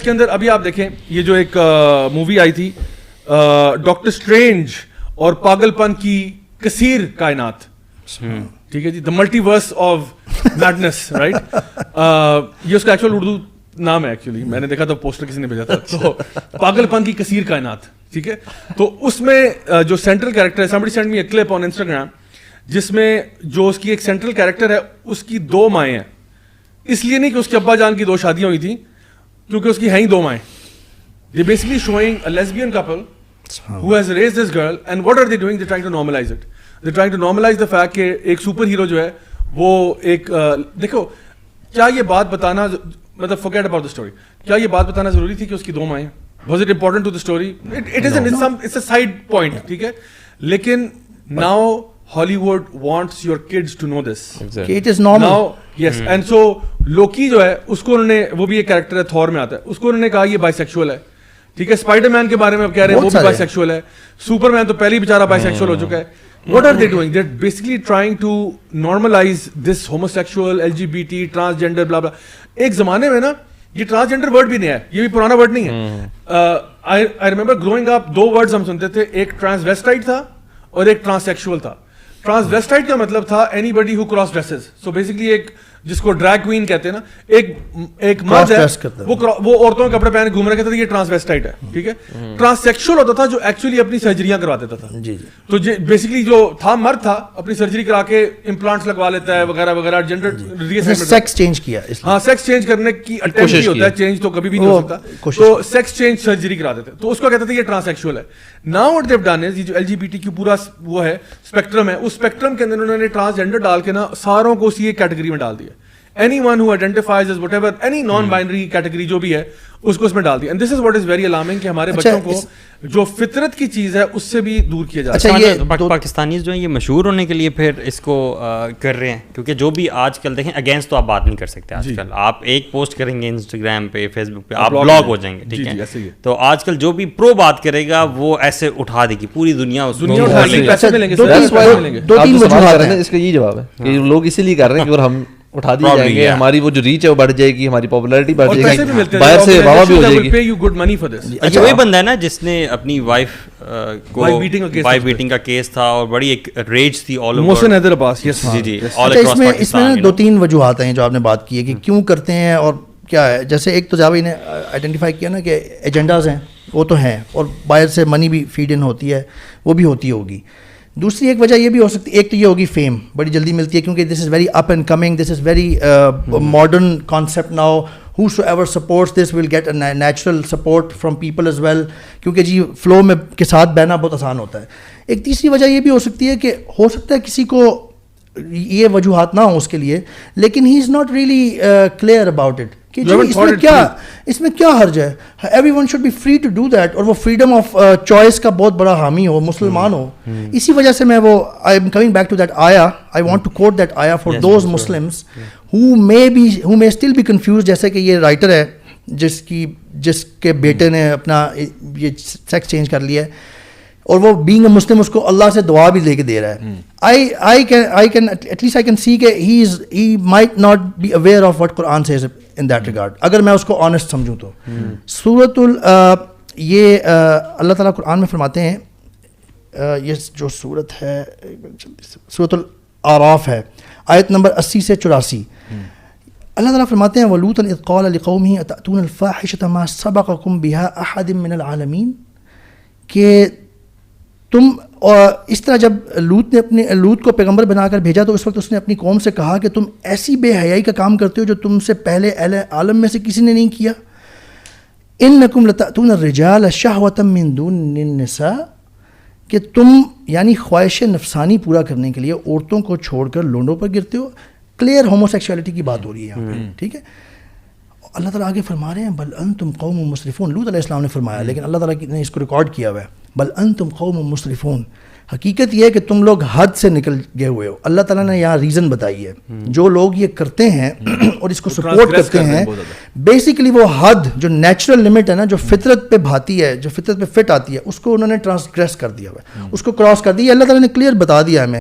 کے اندر ابھی آپ دیکھیں یہ جو ایک مووی آئی تھی ڈاکٹر اسٹرینج اور پاگل پن کی کثیر کائنات, ٹھیک ہے جی, the multiverse of madness, right, یہ اس کا ایکچوئل اردو نام ہے ایکچولی, میں نے دیکھا تھا پوسٹر کسی نے بھیجا تھا, تو پاگل پن کی کثیر کائنات, ٹھیک ہے. تو اس میں جو سینٹرل کیریکٹر ہے, somebody sent me a clip on Instagram, جس میں جو اس کی ایک سینٹرل کیریکٹر ہے اس کی 2 مائیں ہیں, اس لیے نہیں کہ اس کے ابا جان کی 2 شادیاں ہوئی تھیں, کیونکہ اس کی ہیں ہی 2 مائیں. They're basically showing a lesbian couple who has raised this girl, and what are they doing? They're trying to normalize it. They're trying to normalize the fact کہ ایک سپر ہیرو جو ہے وہ ایک دیکھو, کیا یہ بات بتانا, مطلب forget about the story, کیا یہ بات بتانا ضروری تھی کہ اس کی 2 مائیں؟ Was it important to the story? It isn't. It's a side point, ٹھیک ہے. لیکن now Hollywood wants your kids to know this. Exactly. It is normal. Now, yes, and so لوکی جو ہے اس کو انہوں نے, وہ بھی ایک کیریکٹر ہے تھور میں آتا ہے, اس کو انہوں نے کہا یہ بائی سیکشول ہے, ٹھیک ہے. اسپائڈر مین کے بارے میں اب کہہ رہے ہیں وہ بھی بائی سیکشول ہے, سپر مین تو پہلے ہی بیچارہ بائی سیکشول ہو چکا ہے. What are they doing? They're basically trying to normalize this homosexual, LGBT, transgender, blah blah. ایک زمانے میں نا یہ ٹرانسجینڈر ورڈ بھی نہیں ہے, یہ بھی پرانا ورڈ نہیں ہے. I remember growing up 2 words ہم سنتے تھے, ایک ٹرانسویسٹائٹ تھا اور ایک ٹرانسیکشول تھا. ٹرانسویسٹائٹ کا مطلب تھا اینی بڈی ہو کراس ڈریسز, سو بیسکلی ایک جس کو ڈریگ کوئین کہتے ہیں نا, ایک مرد ہے وہ عورتوں کے کپڑے پہن گھوم رہا کہتا تھا یہ ٹرانسویسٹائٹ ہے, ٹھیک ہے. ٹرانسیکشول ہوتا تھا جو ایکچولی اپنی سرجریاں کروا دیتا تھا. تو بیسکلی جو تھا مرد تھا, اپنی سرجری کرا کے امپلانٹس لگوا لیتا ہے وغیرہ وغیرہ, جینڈر سیکس چینج کیا, ہاں سیکس چینج کرنے کی اٹیمپٹ ہی ہوتا ہے, چینج تو کبھی بھی نہیں ہو سکتا, تو سیکس چینج سرجری کرا دیتے, تو اس کو کہتے تھے یہ ٹرانسیکشول ہے. Now what Dev done is, یہ جو LGBTQ پورا وہ ہے اسپیکٹرم ہے, اس اسپیکٹرم کے اندر انہوں نے ٹرانسجینڈر ڈال کے نا ساروں کو اسی ایک کیٹیگری میں ڈال دیا. Anyone who identifies as whatever, any non-binary category جو بھی ہے اس کو اس میں ڈال دیا. And this is what is very alarming کہ ہمارے بچوں کو جو فطرت کی چیز ہے اس سے بھی دور کیا جاتا ہے. پاکستانی جو ہیں یہ مشہور ہونے کے لیے پھر اس کو کر رہے ہیں, کیونکہ جو بھی آج کل دیکھیں اگینسٹ تو آپ بات نہیں کر سکتے. آج کل آپ ایک پوسٹ کریں گے انسٹاگرام پہ, فیس بک پہ, آپ بلاک ہو جائیں گے, ٹھیک ہے. تو آج کل جو بھی پرو بات کرے گا وہ ایسے اٹھا دے گی پوری دنیا, اس دو تین وجوہات ہیں اس کا. یہ جواب ہے کہ لوگ اسی لیے کر رہے ہیں کہ ہم اٹھا دی جائیں گے, ہماری وہ جو ریچ ہے وہ بڑھ جائے گی, ہماری پاپولیرٹی بڑھ جائے گی, باہر سے واہ بھی ہو جائے گی. اچھا وہی بندہ ہے نا جس نے اپنی وائف کو وائف بیٹنگ کا کیس تھا اور بڑی ایک ریج تھی آل اوور محسن حیدر عباس. جی جی, اس میں 2-3 وجوہات ہیں جو آپ نے بات کی ہے کہ کیوں کرتے ہیں اور کیا ہے. جیسے ایک تو جاوید نے آئیڈینٹیفائی کیا نا کہ ایجنڈاز ہیں, وہ تو ہیں, اور باہر سے منی بھی فیڈ ان ہوتی ہے, وہ بھی ہوتی ہوگی. دوسری ایک وجہ یہ بھی ہو سکتی ہے, ایک تو یہ ہوگی فیم بڑی جلدی ملتی ہے, کیونکہ this is very up and coming, this is very modern concept now, whosoever supports this will get a natural support from people as well, کیونکہ جی فلو میں کے ساتھ بہنا بہت آسان ہوتا ہے. ایک تیسری وجہ یہ بھی ہو سکتی ہے کہ ہو سکتا ہے کسی کو یہ وجوہات نہ ہوں اس کے لیے, لیکن he is not really clear about it کہ اس میں کیا حرج ہے. Everyone should be free to do that, اور وہ فریڈم آف چوائس کا بہت بڑا حامی ہو, مسلمان ہو. اسی وجہ سے میں وہ I am coming back to that آیا, I want to quote that آیا for those Muslims who may still be confused, جیسے کہ یہ رائٹر ہے جس کے بیٹے نے اپنا یہ سیکس چینج کر لیا ہے, اور وہ بینگ اے مسلم اس کو اللہ سے دعا بھی لے کے دے رہا ہے. I can see کہ he might not be aware of what Quran says in that regard, اگر میں اس کو honest سمجھوں تو. یہ اللہ تعالیٰ قرآن میں فرماتے ہیں, یہ جو سورت ہے سورۃ الاعراف ہے, آیت نمبر 80 سے 84, اللہ تعالیٰ فرماتے ہیں وَلُوطًا إِذْ قَالَ لِقَوْمِهِ أَتَأْتُونَ الْفَاحِشَةَ مَا سَبَقَكُم بِهَا أَحَدٌ مِّنَ الْعَالَمِينَ, کہ تم اس طرح جب لوط کو پیغمبر بنا کر بھیجا تو اس وقت اس نے اپنی قوم سے کہا کہ تم ایسی بے حیائی کا کام کرتے ہو جو تم سے پہلے اہل عالم میں سے کسی نے نہیں کیا. إِنَّكُمْ لَتَأْتُونَ الرِّجَالَ شَهْوَةً مِّن دُونِ النِّسَاءِ, کہ تم یعنی خواہش نفسانی پورا کرنے کے لیے عورتوں کو چھوڑ کر لونڈوں پر گرتے ہو. کلیئر ہومو سیکشولیٹی کی بات ہو رہی ہے یہاں پہ, ٹھیک ہے. اللہ تعالیٰ آگے فرما رہے ہیں بل انتم قوم مسرفون, لوط علیہ السلام نے فرمایا, لیکن اللہ تعالیٰ نے اس کو ریکارڈ کیا ہوا ہے, بل انتم قوم مسرفون, حقیقت یہ ہے کہ تم لوگ حد سے نکل گئے ہوئے ہو. اللہ تعالیٰ نے یہاں ریزن بتائی ہے, جو لوگ یہ کرتے ہیں اور اس کو سپورٹ کرتے ہیں, بیسیکلی وہ حد جو نیچرل لمٹ ہے نا, جو فطرت پہ بھاتی ہے, جو فطرت پہ فٹ آتی ہے, اس کو انہوں نے ٹرانسگریس کر دیا ہوا ہے, اس کو کراس کر دیا. اللہ تعالیٰ نے کلیئر بتا دیا ہمیں